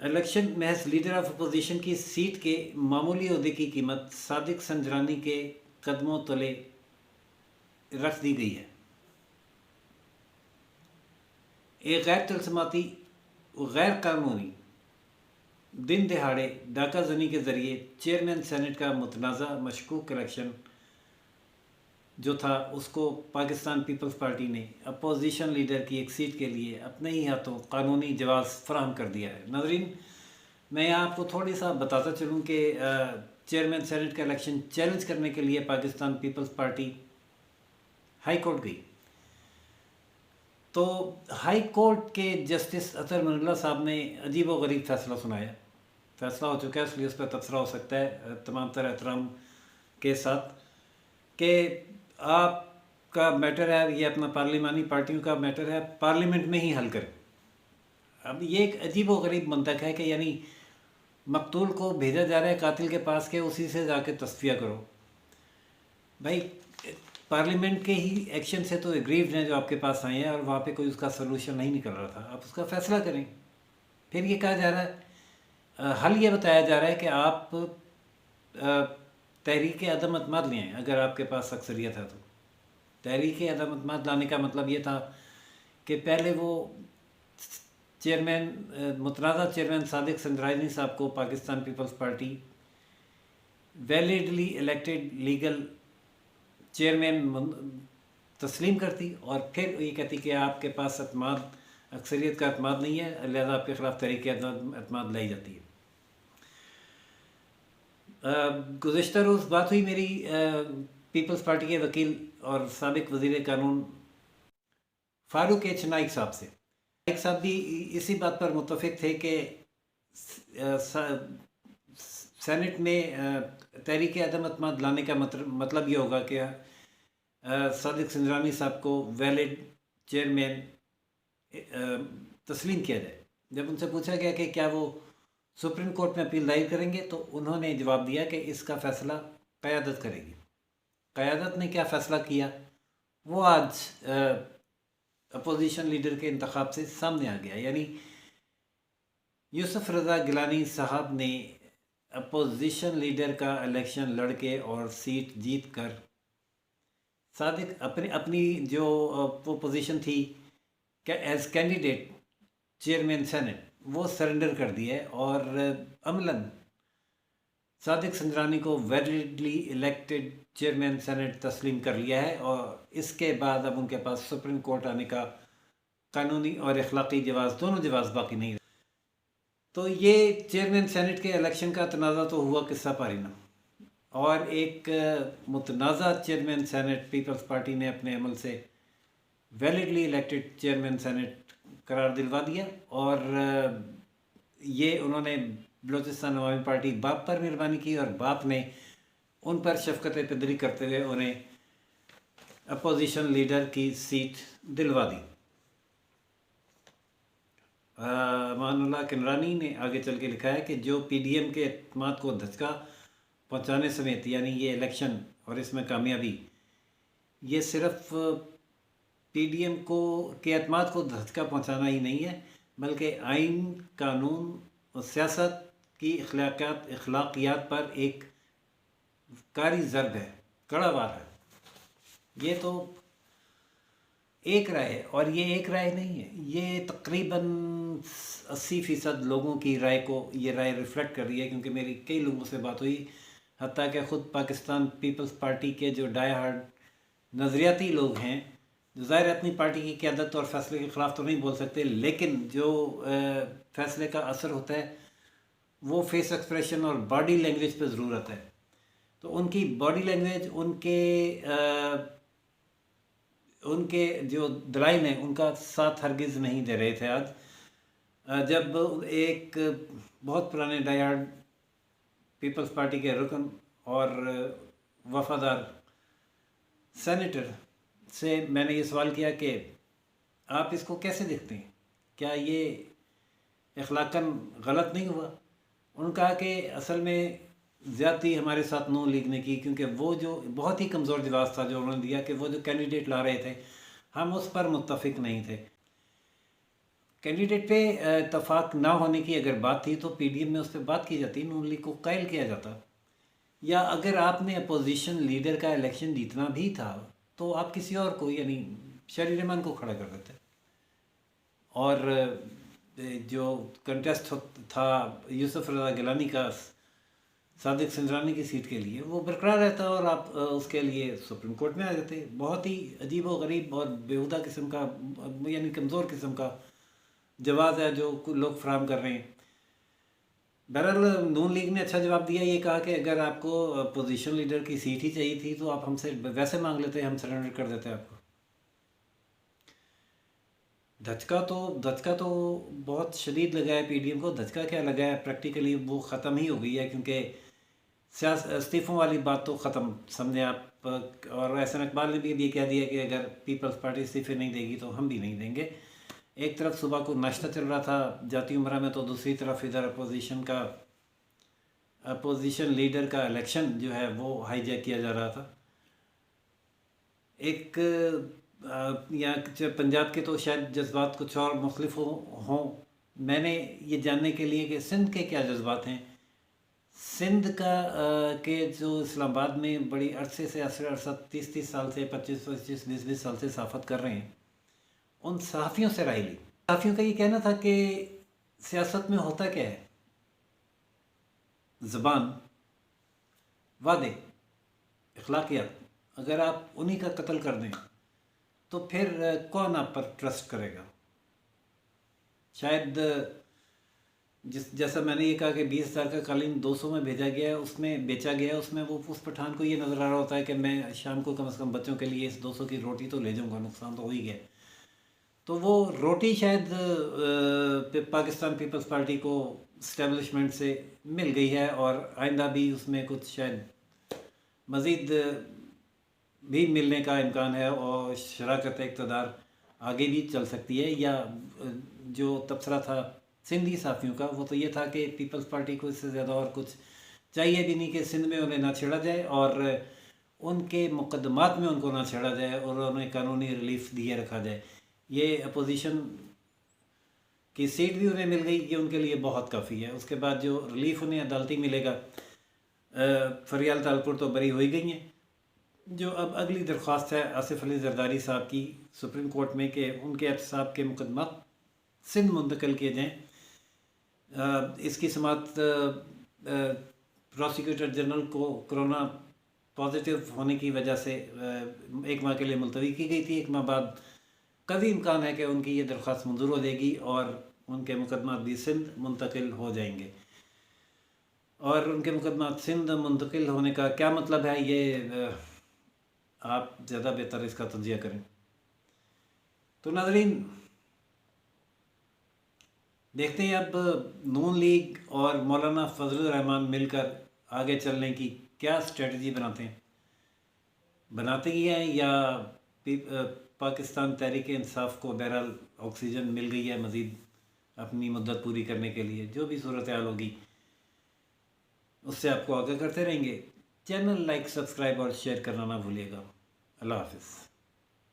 Election محض leader of opposition کی set کے معمولی عہدے کی قیمت صادق سنجرانی کے قدموں تلے رکھ دی گئی ہے۔ ایک غیر تلسماتی غیر قانونی دن دہاڑے ڈاکہ زنی کے ذریعے چیئرمین سینٹ کا متنازع مشکوک الیکشن جو تھا اس کو پاکستان پیپلز پارٹی نے اپوزیشن لیڈر کی ایک سیٹ کے لیے اپنے ہی ہاتھوں قانونی جواز فراہم کر دیا ہے۔ ناظرین، میں آپ کو تھوڑی سا بتاتا چلوں کہ چیئرمین سینٹ کا الیکشن چیلنج کرنے کے لیے پاکستان پیپلز پارٹی ہائی کورٹ گئی، تو ہائی کورٹ کے جسٹس اطہر من اللہ صاحب نے عجیب و غریب فیصلہ سنایا۔ فیصلہ ہو چکا ہے، اس لیے اس پہ تبصرہ ہو سکتا ہے تمام تر احترام کے ساتھ، کہ آپ کا میٹر ہے، یہ اپنا پارلیمانی پارٹیوں کا میٹر ہے، پارلیمنٹ میں ہی حل کریں۔ اب یہ ایک عجیب و غریب منطق ہے کہ یعنی مقتول کو بھیجا جا رہا ہے قاتل کے پاس کہ اسی سے جا کے تصفیہ کرو۔ بھائی پارلیمنٹ کے ہی ایکشن سے تو اگریوڈ ہیں جو آپ کے پاس آئے ہیں، اور وہاں پہ کوئی اس کا سلوشن نہیں نکل رہا تھا، آپ اس کا فیصلہ کریں۔ پھر یہ کہا جا رہا ہے، حل یہ بتایا جا رہا ہے کہ آپ تحریک عدم اعتماد لے آئیں اگر آپ کے پاس اکثریت ہے تو۔ تحریک عدم اعتماد لانے کا مطلب یہ تھا کہ پہلے وہ چیئرمین متنازع چیئرمین صادق سنجرانی صاحب کو Pakistan Peoples Party validly elected legal chairman تسلیم کرتی، اور پھر یہ کہتی کہ آپ کے پاس اکثریت کا اعتماد نہیں ہے، لہذا آپ کے خلاف تحریک اعتماد لائی جاتی ہے۔ گزشتہ روز بات ہوئی میری پیپلز پارٹی کے وکیل اور سابق وزیر قانون فاروق ایچ نائک صاحب سے۔ نائک صاحب بھی اسی بات پر متفق تھے کہ سینٹ میں تحریک عدم اعتماد لانے کا مطلب یہ ہوگا کہ صادق سنجرانی صاحب کو ویلڈ چیئرمین تسلیم کیا جائے۔ جب ان سے پوچھا گیا کہ کیا وہ سپریم کورٹ میں اپیل دائر کریں گے، تو انہوں نے جواب دیا کہ اس کا فیصلہ قیادت کرے گی۔ قیادت نے کیا فیصلہ کیا وہ آج اپوزیشن لیڈر کے انتخاب سے سامنے آ گیا۔ یعنی یوسف رضا گیلانی صاحب نے اپوزیشن لیڈر کا الیکشن لڑ کے اور سیٹ جیت کر صادق اپنی جو وہ پوزیشن تھی کہ ایز کینڈیڈیٹ چیئرمین سینٹ وہ سرنڈر کر دی ہے، اور عملاً صادق سنجرانی کو ویلڈلی الیکٹڈ چیئرمین سینٹ تسلیم کر لیا ہے، اور اس کے بعد اب ان کے پاس سپریم کورٹ آنے کا قانونی اور اخلاقی جواز، دونوں جواز باقی نہیں رہے۔ تو یہ چیئرمین سینٹ کے الیکشن کا تنازع تو ہوا قصہ پارینہ، اور ایک متنازع چیئرمین سینٹ پیپلز پارٹی نے اپنے عمل سے ویلڈلی الیکٹڈ چیئرمین سینٹ قرار دلوا دیا، اور یہ انہوں نے بلوچستان عوامی پارٹی باپ پر مہربانی کی، اور باپ نے ان پر شفقت پدری کرتے ہوئے انہیں اپوزیشن لیڈر کی سیٹ دلوا دی۔ امان اللہ کنرانی نے آگے چل کے لکھا ہے کہ جو پی ڈی ایم کے اعتماد کو دھچکا پہنچانے سمیت، یعنی یہ الیکشن اور اس میں کامیابی، یہ صرف پی ڈی ایم کے اعتماد کو دھچکا پہنچانا ہی نہیں ہے، بلکہ آئین، قانون اور سیاست کی اخلاقیات پر ایک کاری ضرب ہے، کڑا وار ہے۔ یہ تو ایک رائے ہے، اور یہ ایک رائے نہیں ہے، یہ تقریباً 80% لوگوں کی رائے کو یہ رائے ریفلیکٹ کر رہی ہے، کیونکہ میری کئی لوگوں سے بات ہوئی، حتیٰ کہ خود پاکستان پیپلز پارٹی کے جو ڈائی ہارڈ نظریاتی لوگ ہیں، جو ظاہر اپنی پارٹی کی قیادت اور فیصلے کے خلاف تو نہیں بول سکتے، لیکن جو فیصلے کا اثر ہوتا ہے وہ فیس ایکسپریشن اور باڈی لینگویج پہ ضرور آتا ہے۔ تو ان کی باڈی لینگویج، ان کے جو دلائل ہیں، ان کا ساتھ ہرگز نہیں دے رہے تھے آج، جب ایک بہت پرانے ڈائی ہارڈ پیپلز پارٹی کے رکن اور وفادار سینیٹر سے میں نے یہ سوال کیا کہ آپ اس کو کیسے دیکھتے ہیں، کیا یہ اخلاقاً غلط نہیں ہوا؟ انہوں نے کہا کہ اصل میں زیادتی ہمارے ساتھ نون لیگ نے کی، کیونکہ وہ جو بہت ہی کمزور جواز تھا جو انہوں نے دیا، کہ وہ جو کینڈیڈیٹ لا رہے تھے ہم اس پر متفق نہیں تھے۔ کینڈیڈیٹ پہ اتفاق نہ ہونے کی اگر بات تھی تو پی ڈی ایم میں اس پہ بات کی جاتی، نون لیگ کو قائل کیا جاتا، یا اگر آپ نے اپوزیشن لیڈر کا الیکشن جیتنا بھی تھا تو آپ کسی اور کو یعنی شہری رحمان کو کھڑا کر دیتے، اور جو کنٹیسٹ تھا یوسف رضا گیلانی کا صادق سنجرانی کی سیٹ کے لیے وہ برقرار رہتا، اور آپ اس کے لیے سپریم کورٹ میں آ جاتے۔ بہت ہی عجیب و غریب اور بیہودہ قسم کا یعنی کمزور قسم کا جواز ہے جو لوگ فراہم کر رہے ہیں۔ بہرحال نون لیگ نے اچھا جواب دیا، یہ کہا کہ اگر آپ کو اپوزیشن لیڈر کی سیٹ ہی چاہیے تھی تو آپ ہم سے ویسے مانگ لیتے، ہم سرنڈر کر دیتے آپ کو۔ دھچکا تو بہت شدید لگا ہے پی ڈی ایم کو۔ دھچکا کیا لگا ہے، پریکٹیکلی وہ ختم ہی ہو گئی ہے، کیونکہ استعفوں والی بات تو ختم سمجھیں آپ، اور احسن اقبال نے بھی یہ کہہ دیا کہ اگر پیپلز پارٹی استعفے نہیں دے گی تو ہم بھی نہیں دیں گے۔ ایک طرف صبح کو ناشتہ چل رہا تھا جاتی عمرہ میں، تو دوسری طرف ادھر اپوزیشن لیڈر کا الیکشن جو ہے وہ ہائی جیک کیا جا رہا تھا۔ ایک یہاں پنجاب کے تو شاید جذبات کچھ اور مختلف ہوں، میں نے یہ جاننے کے لیے کہ سندھ کے کیا جذبات ہیں، سندھ کا کہ جو اسلام آباد میں بڑی عرصے سے 30 سال سے 25 20 سال سے صحافت کر رہے ہیں، ان صحافیوں سے رائے لی۔ صحافیوں کا یہ کہنا تھا کہ سیاست میں ہوتا کیا ہے، زبان، وعدے، اخلاقیات، اگر آپ انہی کا قتل کر دیں تو پھر کون آپ پر ٹرسٹ کرے گا۔ شاید جیسا میں نے یہ کہا کہ 20,000 کا قالین 200 میں بھیجا گیا ہے، اس میں بیچا گیا ہے، اس میں وہ اس پٹھان کو یہ نظر آ رہا ہوتا ہے کہ میں شام کو کم از کم بچوں کے لیے اس 200 کی روٹی تو لے جاؤں گا، نقصان تو ہو ہی گیا۔ تو وہ روٹی شاید پاکستان پیپلز پارٹی کو اسٹیبلشمنٹ سے مل گئی ہے، اور آئندہ بھی اس میں کچھ شاید مزید بھی ملنے کا امکان ہے، اور شراکت اقتدار آگے بھی چل سکتی ہے۔ یا جو تبصرہ تھا سندھی صحافیوں کا وہ تو یہ تھا کہ پیپلز پارٹی کو اس سے زیادہ اور کچھ چاہیے بھی نہیں کہ سندھ میں انہیں نہ چھیڑا جائے، اور ان کے مقدمات میں ان کو نہ چھیڑا جائے، اور انہیں قانونی ریلیف دیے رکھا جائے۔ یہ اپوزیشن کی سیٹ بھی انہیں مل گئی، یہ ان کے لیے بہت کافی ہے۔ اس کے بعد جو ریلیف انہیں عدالتی ملے گا، فریال تالپور تو بری ہوئی گئی ہیں۔ جو اب اگلی درخواست ہے آصف علی زرداری صاحب کی سپریم کورٹ میں کہ ان کے احتساب کے مقدمات سندھ منتقل کیے جائیں، اس کی سماعت پروسیکیوٹر جنرل کو کرونا پازیٹیو ہونے کی وجہ سے 1 ماہ کے لیے ملتوی کی گئی تھی۔ 1 ماہ بعد قوی امکان ہے کہ ان کی یہ درخواست منظور ہو جائے گی، اور ان کے مقدمات بھی سندھ منتقل ہو جائیں گے۔ اور ان کے مقدمات سندھ منتقل ہونے کا کیا مطلب ہے، یہ آپ زیادہ بہتر اس کا تجزیہ کریں۔ تو ناظرین، دیکھتے ہیں اب نون لیگ اور مولانا فضل الرحمان مل کر آگے چلنے کی کیا اسٹریٹجی بناتے ہی ہیں، یا پاکستان تحریک انصاف کو بہرحال آکسیجن مل گئی ہے مزید اپنی مدت پوری کرنے کے لیے۔ جو بھی صورتحال ہوگی اس سے آپ کو آگاہ کرتے رہیں گے۔ چینل لائک، سبسکرائب اور شیئر کرنا نہ بھولیے گا۔ اللہ حافظ۔